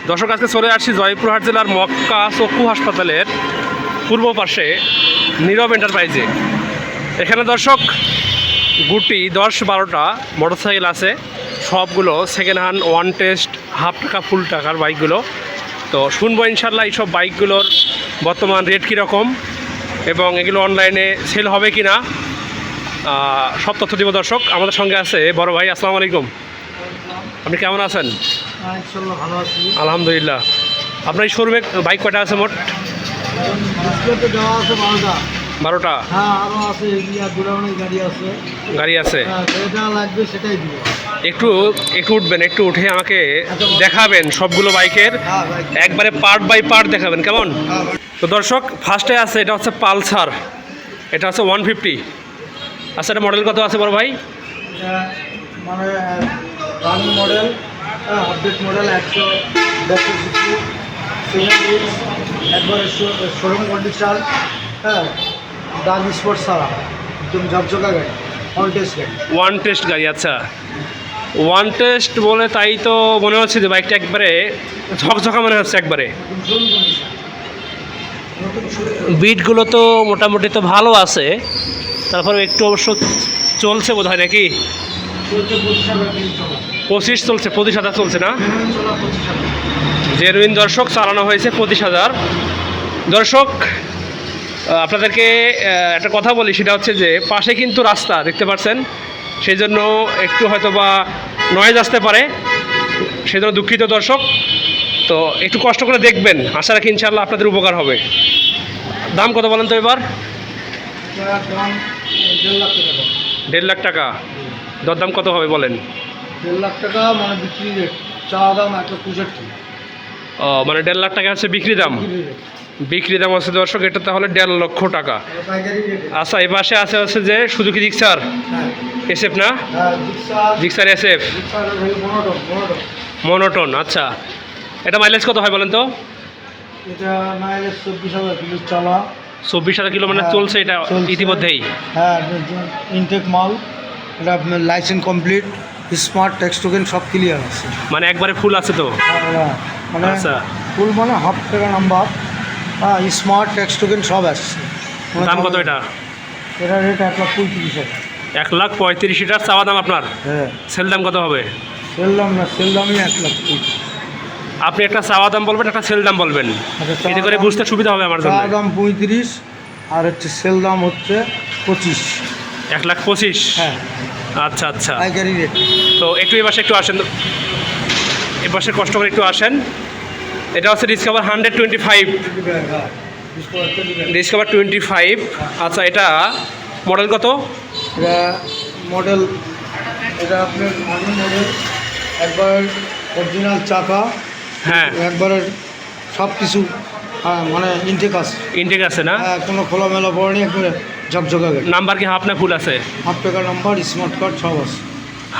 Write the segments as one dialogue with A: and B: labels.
A: দর্শক আজকে চলে আসছি জয়পুরহাট জেলার মক্কা চক্ষু হাসপাতালের পূর্ব পাশে নীরব এন্টারপ্রাইজে। এখানে দর্শক গুটি 10-12টা মোটরসাইকেল আছে, সবগুলো second hand, one test, half টাকা ফুল টাকার বাইকগুলো। তো শুনবো ইনশাল্লাহ এইসব বাইকগুলোর বর্তমান রেট কীরকম এবং এগুলো অনলাইনে সেল হবে কি না, সব তথ্য দিব। দর্শক আমাদের সঙ্গে আছে বড় ভাই। আসসালামু আলাইকুম, আপনি কেমন আছেন?
B: ভালো আছি
A: আলহামদুলিল্লাহ। আপনার এই শোরুমে বাইক কয়টা আছে মোট?
B: দেওয়া আছে
A: 12টা।
B: হ্যাঁ, আরও আছে, গাড়ি আছে।
A: গাড়ি আছে,
B: যেটা লাগবে সেটাই দিব।
A: একটু উঠবেন, একটু উঠে আমাকে দেখাবেন সবগুলো বাইকের একবারে পার্ট বাই পার্ট দেখাবেন, কেমন? তো দর্শক ফার্স্টে আছে, এটা হচ্ছে পালসার, এটা হচ্ছে 150। আচ্ছা, এটা মডেল কত আছে বড় ভাই?
B: মানে রানিং মডেল, আপডেট মডেল, 100 একবারে শোরুম কন্ডিশন। হ্যাঁ, দাগ স্পোর্টস ছাড়া একদম ঝকঝকা গাড়ি,
A: ওয়ান টেস্ট গাড়ি। আচ্ছা, ওয়ান টেস্ট বলে তাই তো মনে হচ্ছে যে বাইকটা একবারে ঝকঝকা মনে হচ্ছে একবারে। বিটগুলো তো মোটামুটি তো ভালো আছে, তারপরে একটু অবশ্য চলছে বোধ হয় নাকি? 25 চলছে, 25,000 চলছে না? জেনুইন দর্শক, চালানো হয়েছে 25,000। দর্শক আপনাদেরকে একটা কথা বলি, সেটা হচ্ছে যে পাশে কিন্তু রাস্তা দেখতে পাচ্ছেন, সেই জন্য একটু হয়তো বা নয়েজ আসতে পারে, সেই জন্য দুঃখিত দর্শক। তো একটু কষ্ট করে দেখবেন, আশা রাখি ইনশাআল্লাহ আপনাদের উপকার হবে। দাম কত বলেন তো এবার? 1.5 লাখ টাকা। দরদাম কত হবে বলেন?
B: 1.5 লাখ টাকা মানে বিক্রি রেট, চা দাম 1.65।
A: ও, মানে 1.5 লাখ টাকা হচ্ছে বিক্রি দাম। বিক্রি দাম আছে দর্শক, এটা তাহলে 1.5 লক্ষ টাকা। আচ্ছা, এই পাশে আছে হচ্ছে যে সুজুকি জিক্সার এসএফ না? Gixxer SF monotone. আচ্ছা, এটা মাইলেজ কত হয় বলেন তো?
B: এটা মাইলেজ 24,000 কিলো চলা।
A: 24,000 কিলো মানে চলছে এটা ইতিমধ্যেই?
B: হ্যাঁ, ইনটেক মাল, এটা আপনার licence complete, smart tax token সব ক্লিয়ার আছে,
A: মানে একবারে ফুল আছে তো?
B: মানে
A: আচ্ছা,
B: ফুল মানে হাফ টাকা নাম্বার, হ্যাঁ, স্মার্ট ট্যাক্স টোকেন সব আসছে।
A: দাম কত এটা?
B: এটা রেট 1,35,000।
A: 1,35,000 এটার চাওয়া দাম আপনার?
B: হ্যাঁ।
A: সেল দাম কত হবে?
B: সেল দাম না, সেল দামই 1,30,000।
A: আপনি একটা চাওয়া দাম বলবেন, একটা সেল দাম বলবেন, এতে করে বুঝতে সুবিধা হবে আমার জন্য।
B: চাওয়া দাম 35 আর হচ্ছে সেল দাম হচ্ছে 25।
A: 1,25,000?
B: হ্যাঁ।
A: আচ্ছা আচ্ছা,
B: পাইকারি রেট।
A: তো একটু এই পাশে একটু আসেন, এ পাশে কষ্ট করে একটু আসেন। এটা হচ্ছে ডিসকভার 125। ডিসকভার 25। আচ্ছা, এটা মডেল কত?
B: এটা মডেল, এটা আপনার আর্মি মডেল, একবার অরিজিনাল চাকা,
A: হ্যাঁ,
B: একবারে সব কিছু, মানে ইনটেক আছে।
A: ইনটেক আছে না?
B: কোনো খোলামেলা পড়েনি, একবারে ঝকঝকা গাড়ি।
A: নাম্বার কি হাফ না ফুল আছে?
B: হাফ টাকার নাম্বার, স্মার্ট কার্ড সব আছে।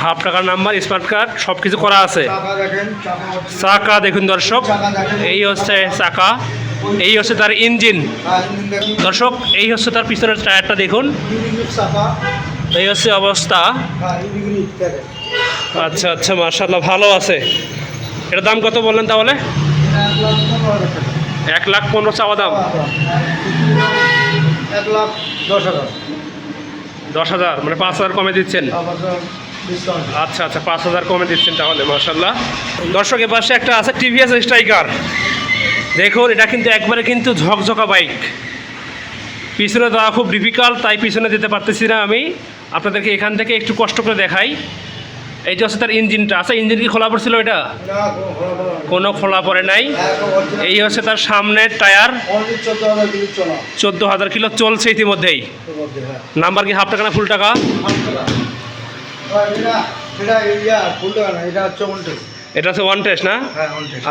A: হাফ টাকার নাম্বার, স্মার্ট কার্ড সব কিছু করা আছে।
B: চাকা দেখেন,
A: চাকা দেখুন দর্শক, এই হচ্ছে চাকা, এই হচ্ছে তার ইঞ্জিন। দর্শক এই হচ্ছে তার পিছনের টায়ারটা দেখুন, এই হচ্ছে অবস্থা। আচ্ছা আচ্ছা, মাশাআল্লাহ, ভালো আছে। এটার দাম কত বললেন তাহলে? 1,15,000 চাওয়া দাম।
B: 1,10,000।
A: 10,000 মানে 5,000 কমে দিচ্ছেন? আচ্ছা আচ্ছা, 5,000 কমে দিচ্ছেন তাহলে, মাশাআল্লাহ। দর্শক এর পাশে একটা আছে টিভিএস স্ট্রাইকার, দেখুন এটা কিন্তু একবারে কিন্তু ঝকঝকা বাইক। পিছনে দেওয়া খুব ডিফিকাল্ট, তাই পিছনে দিতে পারতেছি না আমি, আপনাদেরকে এখান থেকে একটু কষ্ট করে দেখাই। এইটা হচ্ছে তার ইঞ্জিনটা। আচ্ছা, ইঞ্জিন কি খোলা পড়ছিল? এটা কোনো খোলা পড়ে নাই। এই হচ্ছে তার সামনের টায়ার, 14,000 কিলো চলছে ইতিমধ্যেই। নাম্বার কি হাফ টাকা না ফুল টাকা? এটা হচ্ছে ওয়ান টেস্ট না?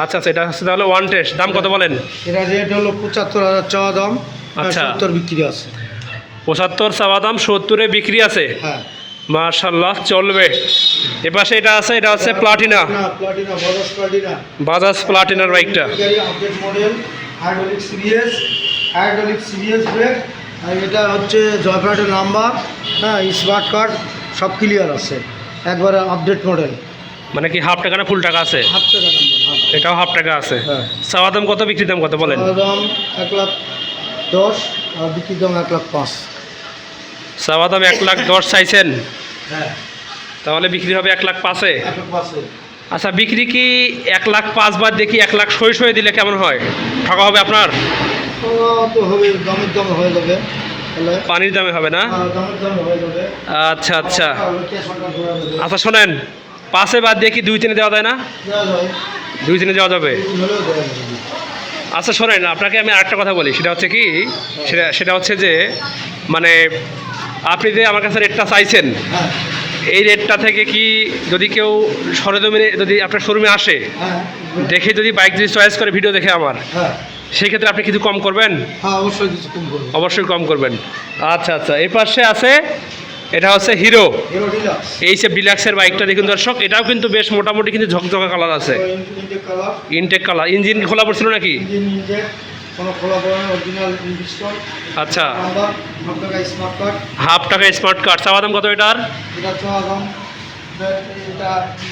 A: আচ্ছা আচ্ছা, এটা হচ্ছে তাহলে ওয়ান টেস্ট। দাম কত বলেন?
B: এটা রেট হলো 75,000 চাওয়া দাম।
A: আচ্ছা,
B: 70 বিক্রি আছে।
A: 75 চাওয়া দাম, 70-এ বিক্রি আছে।
B: হ্যাঁ,
A: মাশাআল্লাহ, চলবে। এপাশে এটা আছে, এটা হচ্ছে প্লাটিনা, বাজাজ প্লাটিনার বাইকটা।
B: Update model, hydraulic serious brake, আর এটা হচ্ছে জয়পুরহাটের নাম্বার, হ্যাঁ, স্মার্ট কার্ড সব ক্লিয়ার আছে, একবারে আপডেট মডেল।
A: মানে কি হাফ টাকা না ফুল টাকা আছে?
B: হাফ টাকা নাম্বার, হাফ।
A: এটাও হাফ টাকা আছে।
B: হ্যাঁ।
A: চাওয়া দাম কত, বিক্রি দাম কত বলেন?
B: দাম 1,10,000 আর বিক্রির দাম 1,05,000।
A: চাওয়া দাম 1,10,000 চাইছেন,
B: হ্যাঁ,
A: তাহলে বিক্রি হবে 1,05,000-এ।
B: 1,05,000।
A: আচ্ছা, বিক্রি কি 1,05,000 বাদ দেখি 1,00,000 সই দিলে কেমন হয়? টাকা হবে আপনার?
B: তো হবে, দামের দামে হয়ে যাবে তাহলে।
A: পানির দামে হবে না?
B: দামের দামে হয়ে যাবে।
A: আচ্ছা আচ্ছা
B: ক্যাশ অন ডেলিভারি
A: আচ্ছা, শোনেন, 5-এ বাদ দিয়ে কি 2-3-এ দেওয়া যায় না?
B: দেওয়া যায়,
A: 2-3-এ দেওয়া যাবে।
B: হলেও দেওয়া যাবে।
A: আচ্ছা শোনেন, আপনাকে আমি আরেকটা কথা বলি, সেটা হচ্ছে কি, সেটা হচ্ছে যে মানে আপনি যে আমার কাছে রেটটা চাইছেন,
B: হ্যাঁ,
A: এই রেটটা থেকে কি যদি কেউ সরেজমিনে যদি আপনার শোরুমে আসে,
B: হ্যাঁ,
A: দেখে যদি বাইক যদি চয়েস করে ভিডিও দেখে আমার,
B: হ্যাঁ,
A: সেই ক্ষেত্রে আপনি কিছু কম করবেন?
B: হ্যাঁ, অবশ্যই কিছু কম করবো।
A: অবশ্যই কম করবেন। আচ্ছা আচ্ছা, এই পাশে আছে, এটা হচ্ছে হিরো
B: হিরো ডিলাক্স।
A: এইচএফ ডিলাক্সের বাইকটা দেখুন দর্শক, এটাও কিন্তু বেশ মোটামুটি কিন্তু ঝকঝকা কালার আছে,
B: intake colour,
A: intake colour. Engine খোলা পড়ছিল নাকি?
B: ইঞ্জিন ইনটেক, কোনো খোলা পড়ে না, অরিজিনাল পিস্টন।
A: আচ্ছা,
B: নাম্বার, হাফ টাকা স্মার্ট কার্ড।
A: হাফ টাকা স্মার্ট কার্ড। চাওয়া দাম কত এটার?
B: এটা চাওয়া দাম, এটা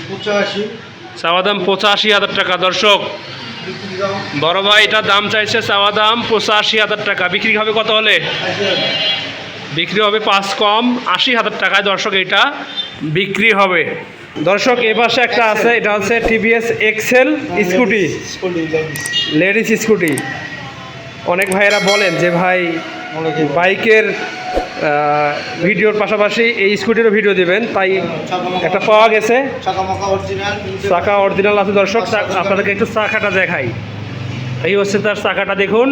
B: 85,
A: চাওয়া দাম 85,000 টাকা দর্শক।
B: বিক্রি দাম
A: বড় ভাই এটার দাম চাইছে, চাওয়া দাম 85,000 টাকা। বিক্রি হবে কত হলে?
B: 80,000।
A: বিক্রি হবে 5 কম 80,000 টাকায় দর্শক, এটা বিক্রি হবে। দর্শক এ পাশে একটা আছে, এটা হচ্ছে TVS XL scooty, ladies scooty. অনেক ভাইয়েরা বলেন যে ভাই বাইকের ভিডিওর পাশাপাশি এই স্কুটিরও ভিডিও দিবেন, তাই একটা পাওয়া গেছে।
B: চাকামাকা অরিজিনাল,
A: চাকা অরিজিনাল আছে দর্শক, আপনাদেরকে একটু চাকাটা দেখাই। এই হচ্ছে তার চাকাটা, দেখুন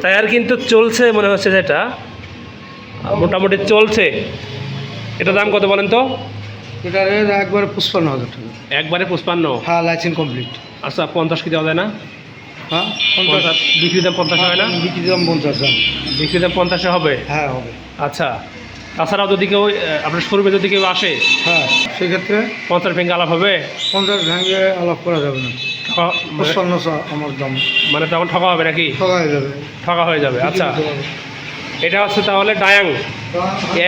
A: টায়ার কিন্তু চলছে মনে হচ্ছে, যেটা মোটামুটি চলছে। এটা দাম কত বলেন তো?
B: এটা রেট একবারে 55,000 টাকা।
A: একবারে 55?
B: হ্যাঁ, লাইসেন্স কমপ্লিট।
A: আচ্ছা, 50 কি দেওয়া যায় না?
B: হ্যাঁ,
A: 50 বিক্রি দাম 50 হয় না?
B: বিক্রি দাম 50,000।
A: বিক্রি দাম 50 হবে?
B: হ্যাঁ, হবে।
A: আচ্ছা, তাছাড়াও যদি কেউ আপনার শোরুমে যদি কেউ আসে,
B: হ্যাঁ, সেক্ষেত্রে
A: 50 ভেঙে আলাপ হবে?
B: 50 ভেঙে আলাপ করা যাবে না।
A: ঠকা- মানে-
B: 55,000 আমার দাম,
A: মানে তখন ঠকা হবে নাকি?
B: ঠকা হয়ে যাবে।
A: ঠকা হয়ে যাবে। আচ্ছা,
B: বিক্রি করতে হবে।
A: এটা হচ্ছে তাহলে ডায়াং,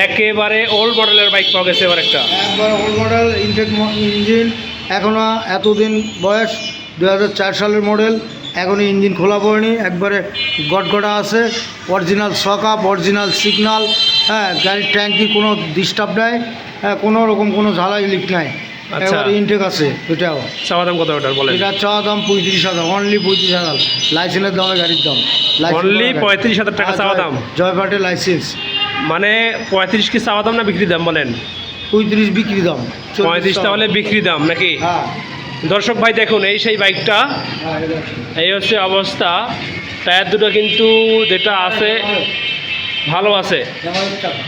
A: একেবারে ওল্ড মডেলের বাইক পাওয়া গেছে এবার একটা।
B: একবার ওল্ড মডেল, ইনটেক ইঞ্জিন, এখনও এতদিন বয়স, 2004 সালের মডেল, এখনও ইঞ্জিন খোলা পড়েনি, একবারে গটগটা আছে, অরিজিনাল সকাপ, অরিজিনাল সিগনাল। হ্যাঁ, গাড়ির ট্যাঙ্কি কোনো ডিস্টার্ব নাই, হ্যাঁ, কোনো রকম কোনো ঝালাই লিক নাই।
A: আচ্ছা।
B: একবার ইনটেক আছে এটাও।
A: চাওয়া দাম কত ওটার বলেন?
B: এটা চাওয়া দাম 35,000, অনলি 35,000, লাইসেন্সের দামে গাড়ির দাম।
A: অনলি 35,000 টাকা চাওয়া দাম?
B: জয়পাটের লাইসেন্স।
A: মানে 35 কি চাওয়া দাম না বিক্রি দাম বলেন?
B: 35 বিক্রি দাম।
A: 35 তাহলে বিক্রি দাম নাকি?
B: হ্যাঁ,
A: দর্শক ভাই দেখুন, এই সেই বাইকটা,
B: হ্যাঁ, এটা আছে।
A: এই হচ্ছে অবস্থা। টায়ার দুটো কিন্তু যেটা আছে ভালো আছে।
B: জামাইয়ের টাকা।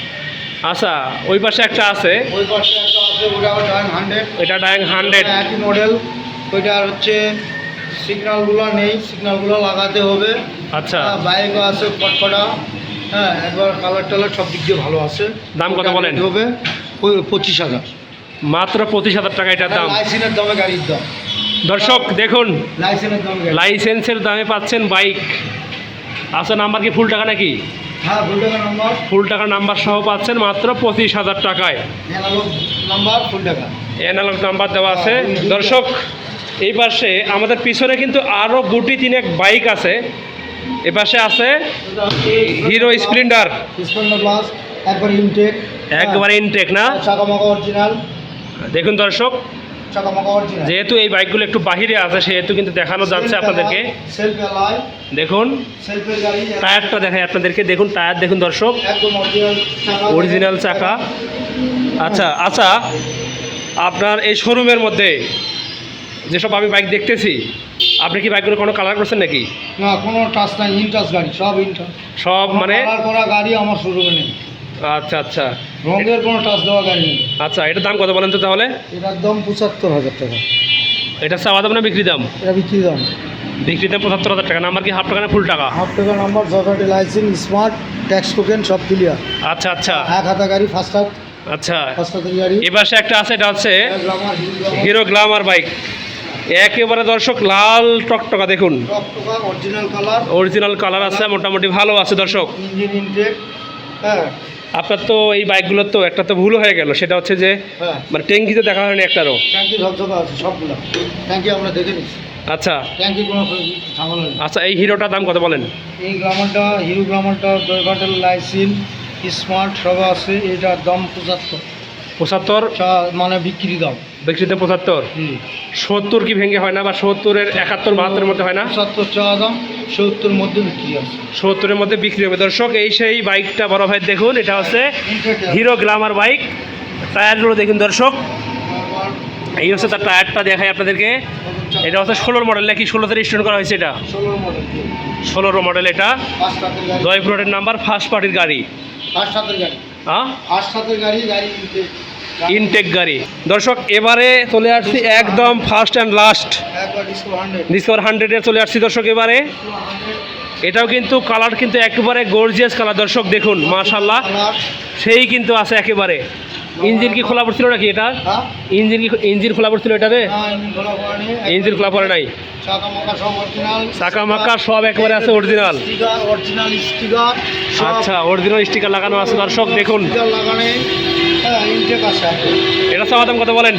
A: আচ্ছা, ওই পাশে একটা আছে,
B: ওই পাশে একটা আছে, ওটা ডায়াং 100,
A: এটা ডায়াং 100।
B: একই মডেল। ওইটা আর হচ্ছে সিগন্যালগুলো নেই, সিগন্যালগুলো লাগাতে হবে।
A: আচ্ছা,
B: বাইকও আছে কটকটা, হ্যাঁ, একবার কালার টালার সব দিক দিয়ে ভালো আছে।
A: দাম কত বলেন?
B: হবে ওই 25,000,
A: মাত্র 25,000 টাকা এটার দাম।
B: লাইসেন্সের দামে গাড়ির দাম।
A: দর্শক দেখুন,
B: লাইসেন্সের দামে গাড়ি।
A: লাইসেন্সের দামে পাচ্ছেন বাইক। আচ্ছা, নাম্বার কি ফুল টাকা নাকি?
B: হ্যাঁ, ফুল টাকা নাম্বার,
A: ফুল টাকা নাম্বার সহ পাচ্ছেন মাত্র 25,000 টাকায়।
B: অ্যানালগ নাম্বার, ফুল টাকা।
A: অ্যানালগ নাম্বার দেওয়া আছে। দর্শক এই পাশে আমাদের পিছনে কিন্তু আরও গুটি তিনেক বাইক আছে। এ পাশে আছে হিরো স্প্লেন্ডার,
B: স্প্লেন্ডার প্লাস, একবার ইনটেক,
A: একবারে ইনটেক না?
B: চাকামাকা অরিজিনাল,
A: দেখুন দর্শক,
B: চাকামাকা অরিজিনাল।
A: যেহেতু এই বাইকগুলো একটু বাহিরে আছে সেহেতু কিন্তু দেখানো যাচ্ছে আপনাদেরকে।
B: সেলফ অ্যালয়,
A: দেখুন
B: সেলফের গাড়ি,
A: টায়ারটা দেখাই আপনাদেরকে, দেখুন টায়ার দেখুন দর্শক,
B: একদম অরিজিনাল চাকা,
A: অরিজিনাল চাকা। আচ্ছা আচ্ছা, আপনার এই শোরুমের মধ্যে যেসব আমি বাইক দেখতেছি, আপনি কি বাইকগুলো কোনো কালার করছেন নাকি?
B: না, কোনো টাচ নাই, ইনটাচ গাড়ি, সব ইনটাচ।
A: সব মানে?
B: কালার করা গাড়ি আমার শোরুমে নেই।
A: আচ্ছা আচ্ছা
B: রঙের কোনো টাচ দেওয়া গাড়ি নেই।
A: আচ্ছা, এটার দাম কত বলেন তো তাহলে?
B: এটার দাম 75,000 টাকা।
A: এটা চাওয়া দাম না বিক্রি দাম?
B: এটা বিক্রি দাম।
A: বিক্রি দাম 75,000 টাকা। নাম্বার কি হাফ টাকা না ফুল টাকা?
B: হাফ টাকা নাম্বার, জয়পাটি লাইসেন্স, স্মার্ট, ট্যাক্স টোকেন সব ক্লিয়ার।
A: আচ্ছা আচ্ছা
B: এক হাতা গাড়ি, ফার্স্ট
A: আচ্ছা,
B: হাতের গাড়ি।
A: এবার সে একটা আছে, এটা হচ্ছে
B: গ্লামার,
A: হিরো গ্ল্যামার বাইক, একেবারে দর্শক লাল টকটকা, দেখুন
B: টকটকা অরিজিনাল কালার,
A: অরিজিনাল কালার আছে, মোটামুটি ভালো আছে দর্শক।
B: ইঞ্জিন ইনটেক, হ্যাঁ,
A: আপনার তো এই বাইকগুলোর তো একটা তো ভুল হয়ে গেল, সেটা হচ্ছে যে
B: হ্যাঁ
A: মানে ট্যাঙ্কিতে দেখা হয়নি একটারও।
B: ট্যাঙ্কি ঝকঝকা আছে সবগুলো, ট্যাঙ্কি আমরা দেখে নিচ্ছি,
A: আচ্ছা
B: ট্যাঙ্কি কোনো ঝামেলা নেই।
A: আচ্ছা, এই হিরোটার দাম কত বলেন?
B: এই গ্লামারটা হিরো গ্লামারটা 2 ঘন্টার লাইসিন স্মার্ট সব আছে, এটার দাম 75,
A: 75
B: মানে বিক্রি দাম।
A: বিক্রিতে 75, 70 কি ভেঙে হয় না, বা 70-এর 71 72-এর মধ্যে হয় না?
B: 75 চাওয়া দাম, 70-এর মধ্যে বিক্রি আছে।
A: 70-এর মধ্যে বিক্রি হবে। দর্শক এই সেই বাইকটা বড় ভাই দেখুন, এটা হচ্ছে হিরো গ্ল্যামার বাইক। টায়ারগুলো দেখুন দর্শক, এই হচ্ছে তার টায়ারটা দেখাই আপনাদেরকে। এটা হচ্ছে 16 মডেল নাকি 16-তে রেজিস্ট্রেশন করা হয়েছে? এটা
B: 16 মডেল,
A: 16 মডেল। এটা
B: ফার্স্ট হাতের গাড়ি,
A: জয়পুরহাটের নাম্বার, ফার্স্ট পার্টির গাড়ি।
B: ফার্স্ট হাতের গাড়ি,
A: হ্যাঁ
B: ফার্স্ট হাতের গাড়ি, গাড়ি
A: ইনটেক গাড়ি। দর্শক এবারে চলে আসছি একদম ফার্স্ট অ্যান্ড লাস্ট,
B: একবার
A: ডিসকভার 100-এ চলে আসছি দর্শক এবারে। এটাও কিন্তু কালার কিন্তু একেবারে গর্জিয়াস কালার দর্শক দেখুন, মাশাআল্লাহ সেই কিন্তু আছে একেবারে। ইঞ্জিন কি খোলা পড়ছিল নাকি এটা?
B: হ্যাঁ
A: ইঞ্জিন খোলা পড়ছিল এটাতে? ইঞ্জিন খোলা পড়ে নাই,
B: চাকা মাকা সব অরিজিনাল,
A: চাকা মাকা সব একেবারে আছে অরিজিনাল।
B: অরিজিনাল স্টিকার,
A: আচ্ছা, অরিজিনাল স্টিকার লাগানো আছে দর্শক দেখুন।
B: স্টিকার লাগানো, হ্যাঁ ইনটেক আছে।
A: এটা চাওয়া দাম কত বলেন?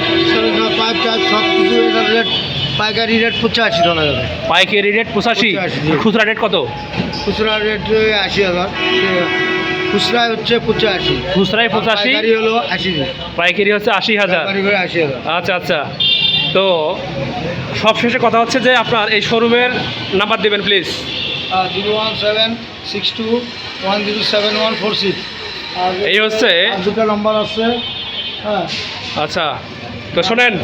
B: পাইপ টাইপ সব কিছু, এটার রেট পাইকারি রেট 85 টাকা যাবে।
A: পাইকারি রেট 85,
B: 85,
A: খুচরা রেট কত?
B: খুচরা রেট 80,000, খুচরা হচ্ছে 85,
A: খুচরায় 85,
B: পাইকারি হলো 80,
A: পাইকারি হচ্ছে 80,000।
B: পাইকারি করে 80,000।
A: আচ্ছা আচ্ছা, তো সবশেষে কথা হচ্ছে যে আপনার এই শোরুমের নাম্বার দেবেন প্লিজ।
B: 01762107146, আর
A: এই হচ্ছে,
B: আর দুটো নাম্বার আছে। হ্যাঁ
A: আচ্ছা তো শোনেন,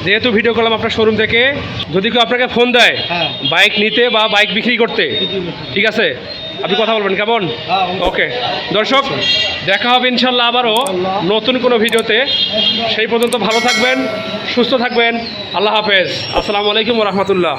A: যেহেতু ভিডিও করলাম আপনার শোরুম থেকে, যদি কেউ আপনাকে ফোন দেয়
B: হ্যাঁ
A: বাইক নিতে বা বাইক বিক্রি করতে, ঠিক আছে আপনি কথা বলবেন কেমন?
B: হ্যাঁ,
A: ওকে দর্শক, দেখা হবে ইনশাল্লাহ আবারও নতুন কোনো ভিডিওতে। সেই পর্যন্ত ভালো থাকবেন, সুস্থ থাকবেন, আল্লাহ হাফেজ, আসসালামু আলাইকুম ওয়া রাহমাতুল্লাহ।